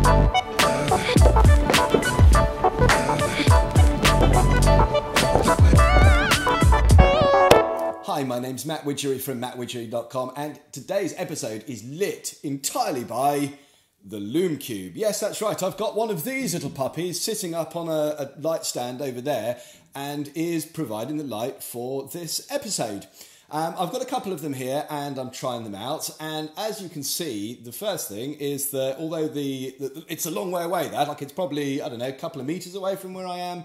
Hi, my name's Matt Widgery from mattwidgery.com, and today's episode is lit entirely by the Lume Cube. Yes, that's right, I've got one of these little puppies sitting up on a light stand over there and is providing the light for this episode. I've got a couple of them here and I'm trying them out, and as you can see, the first thing is that although it's a long way away, it's probably, I don't know, a couple of meters away from where I am,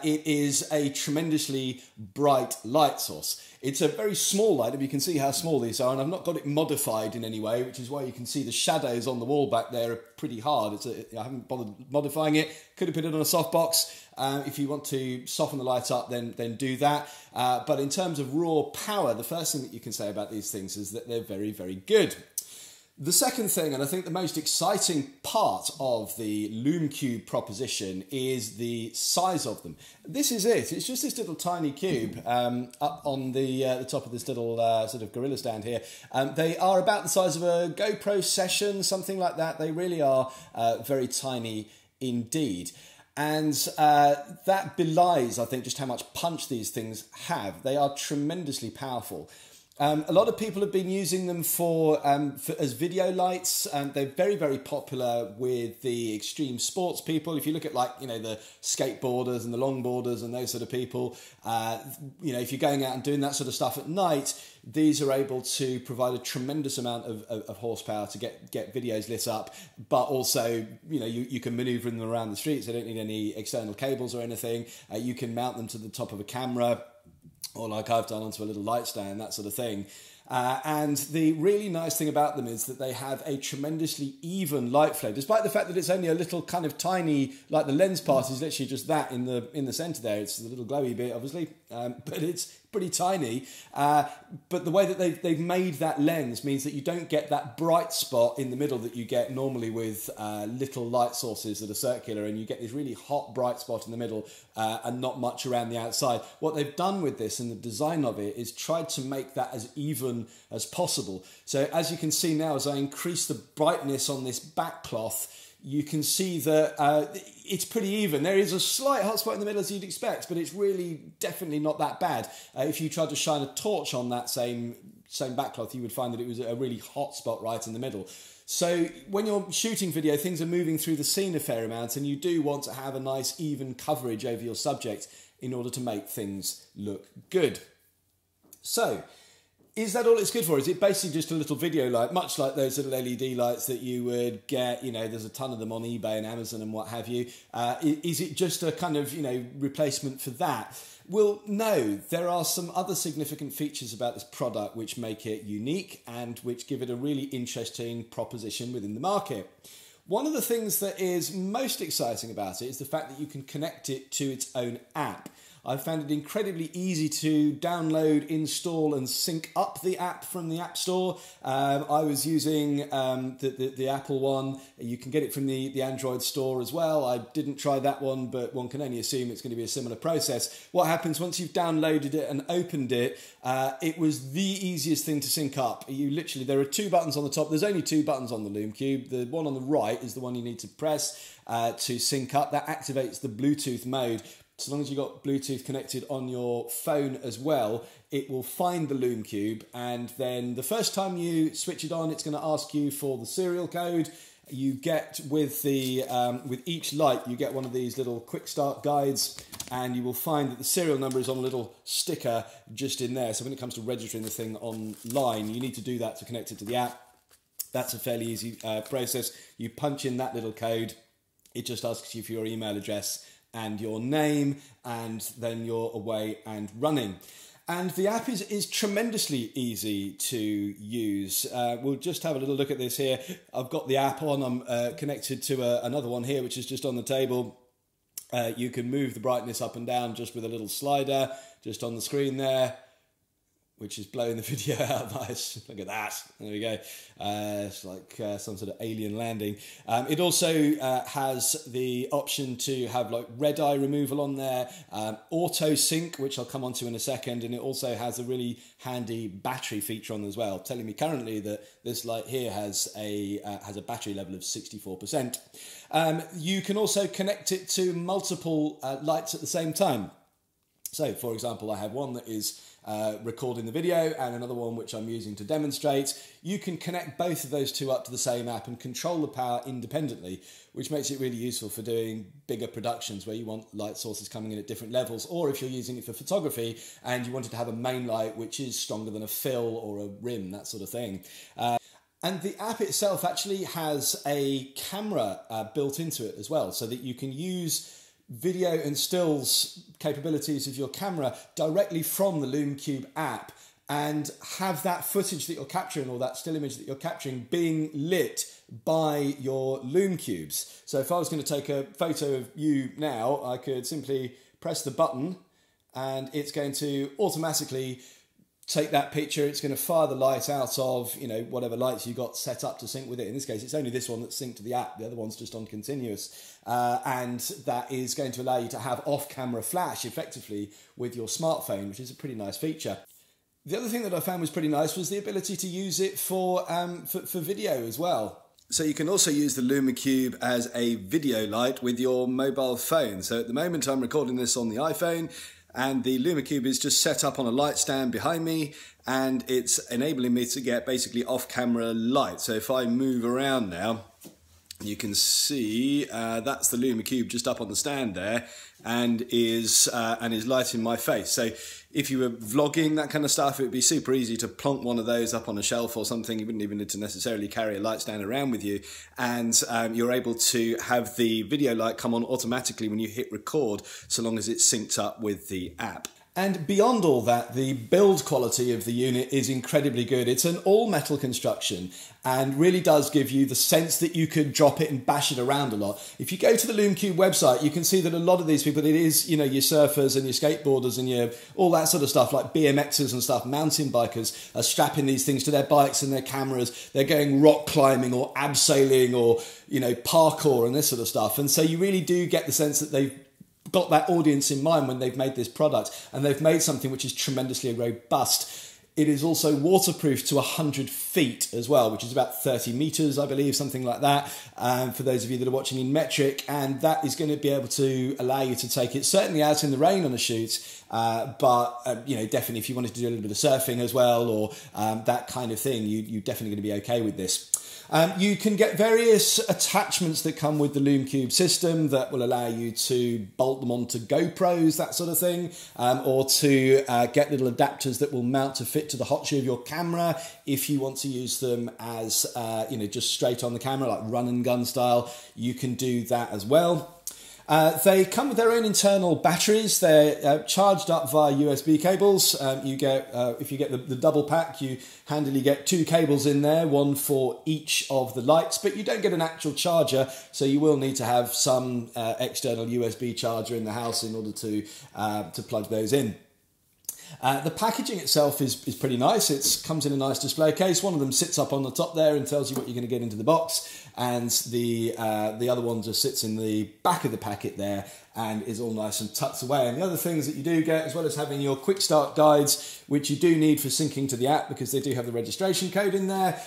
it is a tremendously bright light source. It's a very small light, if you can see how small these are, and I've not got it modified in any way, which is why you can see the shadows on the wall back there are pretty hard. I haven't bothered modifying it. Could have put it on a softbox. If you want to soften the light up, then do that. But in terms of raw power, the first thing that you can say about these things is that they're very, very good. The second thing, and I think the most exciting part of the Lume Cube proposition, is the size of them. This is it. It's just this little tiny cube up on the top of this little sort of gorilla stand here. They are about the size of a GoPro session, something like that. They really are very tiny indeed. And that belies, I think, just how much punch these things have. They are tremendously powerful. A lot of people have been using them as video lights. They're very, very popular with the extreme sports people. If you look at the skateboarders and the longboarders and those sort of people, if you're going out and doing that sort of stuff at night, these are able to provide a tremendous amount of horsepower to get videos lit up. But also, you can maneuver them around the streets. They don't need any external cables or anything. You can mount them to the top of a camera, or like I've done, onto a little light stand, that sort of thing. And the really nice thing about them is that they have a tremendously even light flow, despite the fact that it's only a little kind of tiny, like the lens part is literally just that in the centre there. It's the little glowy bit, obviously, but it's pretty tiny. But the way that they've made that lens means that you don't get that bright spot in the middle that you get normally with little light sources that are circular, and you get this really hot bright spot in the middle and not much around the outside. What they've done with this and the design of it is tried to make that as even as possible. So as you can see now, as I increase the brightness on this back cloth, you can see that it's pretty even. There is a slight hot spot in the middle, as you'd expect, but it's really definitely not that bad. If you tried to shine a torch on that same backcloth, you would find that it was a really hot spot right in the middle. So when you're shooting video, things are moving through the scene a fair amount, and you do want to have a nice even coverage over your subject in order to make things look good. So, is that all it's good for? Is it basically just a little video light, much like those little LED lights that you would get, there's a ton of them on eBay and Amazon and what have you. Is it just a kind of, replacement for that? Well, no, there are some other significant features about this product which make it unique and which give it a really interesting proposition within the market. One of the things that is most exciting about it is the fact that you can connect it to its own app. I found it incredibly easy to download, install and sync up the app from the App Store. I was using the Apple one. You can get it from the Android store as well. I didn't try that one, but one can only assume it's going to be a similar process. What happens once you've downloaded it and opened it, it was the easiest thing to sync up. There are two buttons on the top. There's only two buttons on the Lume Cube. The one on the right is the one you need to press to sync up. That activates the Bluetooth mode. So long as you've got Bluetooth connected on your phone as well, it will find the Lume Cube, and then the first time you switch it on, it's going to ask you for the serial code. You get with each light, you get one of these little quick start guides, and you will find that the serial number is on a little sticker just in there. So when it comes to registering the thing online, you need to do that to connect it to the app. That's a fairly easy process. You punch in that little code. It just asks you for your email address and your name, and then you're away and running. And the app is tremendously easy to use. We'll just have a little look at this here. I've got the app on. I'm connected to another one here, which is just on the table. You can move the brightness up and down just with a little slider just on the screen there. which is blowing the video out nice. Look at that. There we go. It's like some sort of alien landing. It also has the option to have like red eye removal on there, auto sync, which I'll come on to in a second, and it also has a really handy battery feature on as well, telling me currently that this light here has a battery level of 64%. You can also connect it to multiple lights at the same time. So, for example, I have one that is recording the video and another one which I'm using to demonstrate. You can connect both of those two up to the same app and control the power independently, which makes it really useful for doing bigger productions where you want light sources coming in at different levels, or if you're using it for photography and you wanted to have a main light which is stronger than a fill or a rim, that sort of thing. And the app itself actually has a camera built into it as well, so that you can use video and stills capabilities of your camera directly from the Lume Cube app and have that footage that you're capturing, or that still image that you're capturing, being lit by your Lume Cubes. So if I was going to take a photo of you now, I could simply press the button and it's going to automatically take that picture. It's going to fire the light out of, you know, whatever lights you got set up to sync with it. In this case, it's only this one that's synced to the app. The other one's just on continuous. And that is going to allow you to have off-camera flash effectively with your smartphone, which is a pretty nice feature. The other thing that I found was pretty nice was the ability to use it for video as well. So you can also use the Lume Cube as a video light with your mobile phone. So at the moment I'm recording this on the iPhone, and the Lume Cube is just set up on a light stand behind me, and it's enabling me to get basically off-camera light. So if I move around now, you can see that's the Lume Cube just up on the stand there, and is lighting my face. So if you were vlogging, that kind of stuff, it would be super easy to plonk one of those up on a shelf or something. You wouldn't even need to necessarily carry a light stand around with you, and you're able to have the video light come on automatically when you hit record, so long as it's synced up with the app. And beyond all that, the build quality of the unit is incredibly good. It's an all-metal construction and really does give you the sense that you could drop it and bash it around a lot. If you go to the Lume Cube website, you can see that a lot of these people, it is, you know, your surfers and your skateboarders and your all that sort of stuff, like BMXers and stuff, mountain bikers are strapping these things to their bikes and their cameras. They're going rock climbing or abseiling or, you know, parkour and this sort of stuff. And so you really do get the sense that they've got that audience in mind when they've made this product, and they've made something which is tremendously robust. It is also waterproof to 100 feet as well, which is about 30 meters, I believe, something like that, for those of you that are watching in metric, and that is going to be able to allow you to take it certainly out in the rain on a shoot, but you know, definitely if you wanted to do a little bit of surfing as well, or that kind of thing, you're definitely going to be okay with this. You can get various attachments that come with the Lume Cube system that will allow you to bolt them onto GoPros, that sort of thing, or to get little adapters that will mount to fit to the hot shoe of your camera if you want to use them as, you know, just straight on the camera, like run and gun style. You can do that as well. They come with their own internal batteries. They're charged up via USB cables. You get, if you get the double pack, you handily get 2 cables in there, one for each of the lights, but you don't get an actual charger, so you will need to have some external USB charger in the house in order to plug those in. The packaging itself is pretty nice. It comes in a nice display case. One of them sits up on the top there and tells you what you're going to get into the box, and the other one just sits in the back of the packet there and is all nice and tucked away. And the other things that you do get, as well as having your quick start guides, which you do need for syncing to the app because they do have the registration code in there,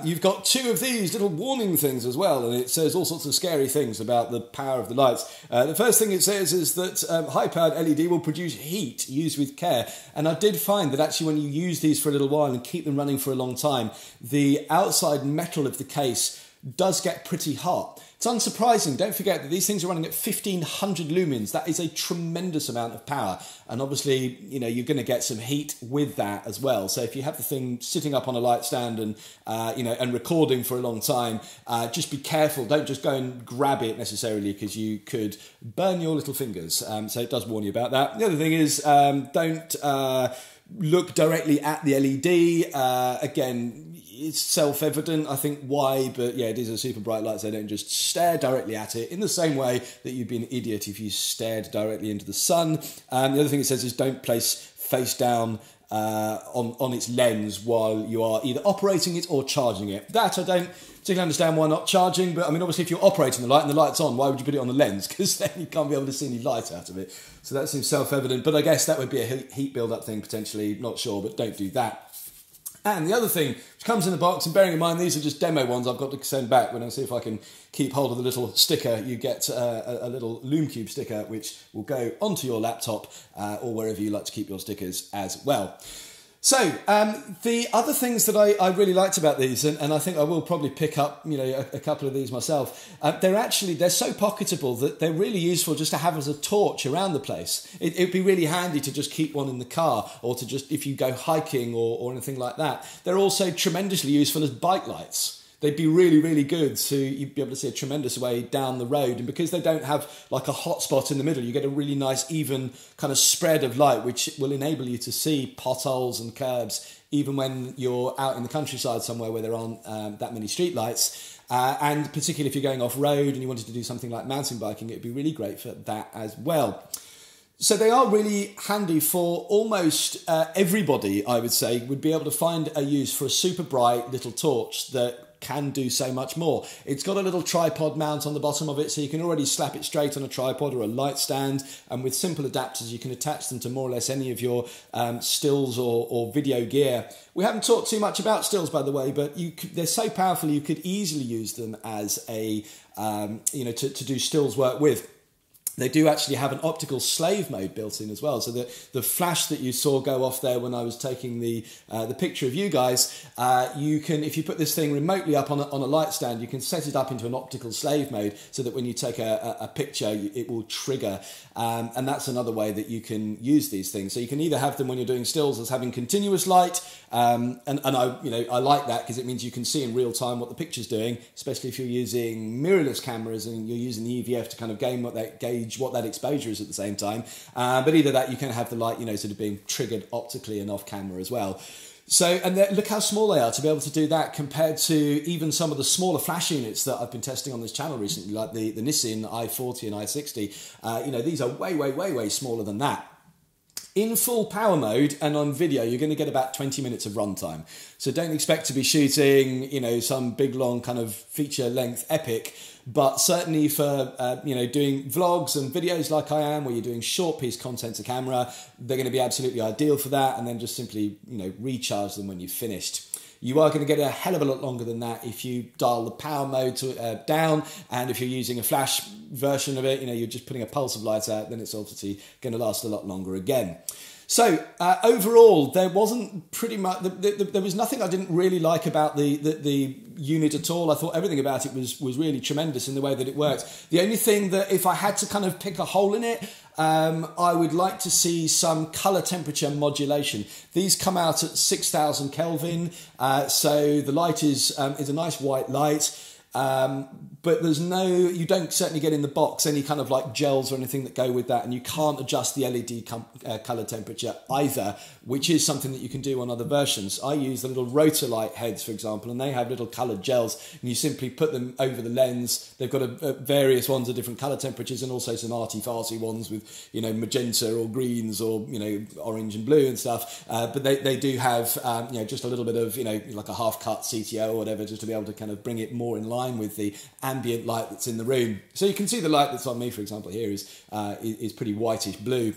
you've got 2 of these little warning things as well, and it says all sorts of scary things about the power of the lights. The first thing it says is that high-powered LED will produce heat used with care, and I did find that actually when you use these for a little while and keep them running for a long time, the outside metal of the case does get pretty hot. It's unsurprising. Don't forget that these things are running at 1500 lumens. That is a tremendous amount of power. And obviously, you know, you're going to get some heat with that as well. So if you have the thing sitting up on a light stand and, you know, and recording for a long time, just be careful. Don't just go and grab it necessarily, because you could burn your little fingers. So it does warn you about that. The other thing is, don't look directly at the LED. Again, it's self-evident, I think, why, but yeah, it is a super bright light, so don't just stare directly at it in the same way that you'd be an idiot if you stared directly into the sun. The other thing it says is don't place face down on its lens while you are either operating it or charging it. That I don't particularly understand why not charging, but I mean, obviously if you're operating the light and the light's on, why would you put it on the lens? Because then you can't be able to see any light out of it. So that seems self-evident, but I guess that would be a heat build-up thing potentially, not sure, but don't do that. And the other thing which comes in the box, and bearing in mind these are just demo ones I've got to send back, when I see if I can keep hold of the little sticker, you get a little Lume Cube sticker which will go onto your laptop or wherever you like to keep your stickers as well. So the other things that I really liked about these, and I think I will probably pick up a couple of these myself, they're so pocketable that they're really useful just to have as a torch around the place. It'd be really handy to just keep one in the car, or to just, if you go hiking or anything like that. They're also tremendously useful as bike lights. They'd be really, really good, so you'd be able to see a tremendous way down the road. And because they don't have like a hot spot in the middle, you get a really nice, even kind of spread of light, which will enable you to see potholes and curbs, even when you're out in the countryside somewhere where there aren't that many street lights. And particularly if you're going off-road and you wanted to do something like mountain biking, it'd be really great for that as well. So they are really handy for almost everybody, I would say, would be able to find a use for a super bright little torch that can do so much more. It's got a little tripod mount on the bottom of it, so you can already slap it straight on a tripod or a light stand, and with simple adapters you can attach them to more or less any of your stills or video gear. We haven't talked too much about stills, by the way, but they're so powerful you could easily use them as a to do stills work with. They do actually have an optical slave mode built in as well, so that the flash that you saw go off there when I was taking the picture of you guys, you can, if you put this thing remotely up on a light stand, you can set it up into an optical slave mode so that when you take a picture, it will trigger. And that's another way that you can use these things. So you can either have them when you're doing stills as having continuous light, and I like that because it means you can see in real time what the picture's doing, especially if you're using mirrorless cameras and you're using the EVF to kind of gauge what that exposure is at the same time. But either that, you can have the light, sort of being triggered optically and off camera as well. So, and look how small they are to be able to do that compared to even some of the smaller flash units that I've been testing on this channel recently, like the Nissin i40 and i60. These are way smaller than that. In full power mode and on video, you're going to get about 20 minutes of runtime. So don't expect to be shooting, some big, long kind of feature-length epic. But certainly for, doing vlogs and videos like I am, where you're doing short-piece content to camera, they're going to be absolutely ideal for that. And then just simply, recharge them when you've finished. You are going to get a hell of a lot longer than that if you dial the power mode down, and if you're using a flash version of it, you're just putting a pulse of light out, then it's obviously going to last a lot longer again. So overall, there wasn't pretty much, there was nothing I didn't really like about the unit at all. I thought everything about it was really tremendous in the way that it worked. The only thing that if I had to kind of pick a hole in it, I would like to see some colour temperature modulation. These come out at 6,000 Kelvin, so the light is a nice white light. But you don't certainly get in the box any kind of like gels or anything that go with that, and you can't adjust the LED colour temperature either, which is something that you can do on other versions. I use the little rotor light heads, for example, and they have little coloured gels, and you simply put them over the lens. They've got various ones of different colour temperatures, and also some arty-farty ones with magenta or greens or orange and blue and stuff. But they do have just a little bit of like a half-cut CTO or whatever, just to be able to kind of bring it more in line with the ambient light that's in the room. So you can see the light that's on me, for example, here is pretty whitish blue.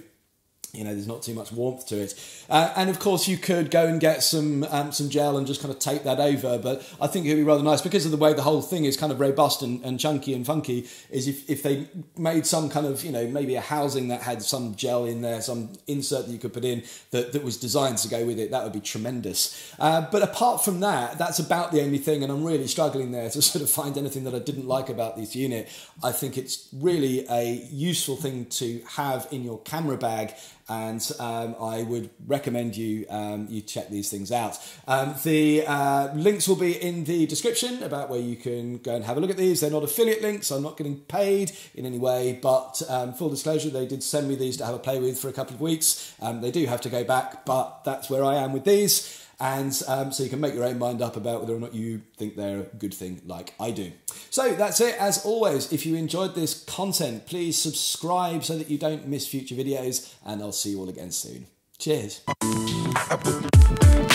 There's not too much warmth to it. And of course you could go and get some gel and just kind of tape that over, but I think it would be rather nice, because of the way the whole thing is kind of robust and chunky and funky, is if they made some kind of, maybe a housing that had some gel in there, some insert that you could put in that was designed to go with it, that would be tremendous. But apart from that, that's about the only thing, and I'm really struggling there to sort of find anything that I didn't like about this unit. I think it's really a useful thing to have in your camera bag, and I would recommend you check these things out. The links will be in the description about where you can go and have a look at these. They're not affiliate links, so I'm not getting paid in any way, but full disclosure, they did send me these to have a play with for a couple of weeks. They do have to go back, but that's where I am with these. And so you can make your own mind up about whether or not you think they're a good thing like I do. So that's it. As always, if you enjoyed this content, please subscribe so that you don't miss future videos, and I'll see you all again soon. Cheers. I wouldn't.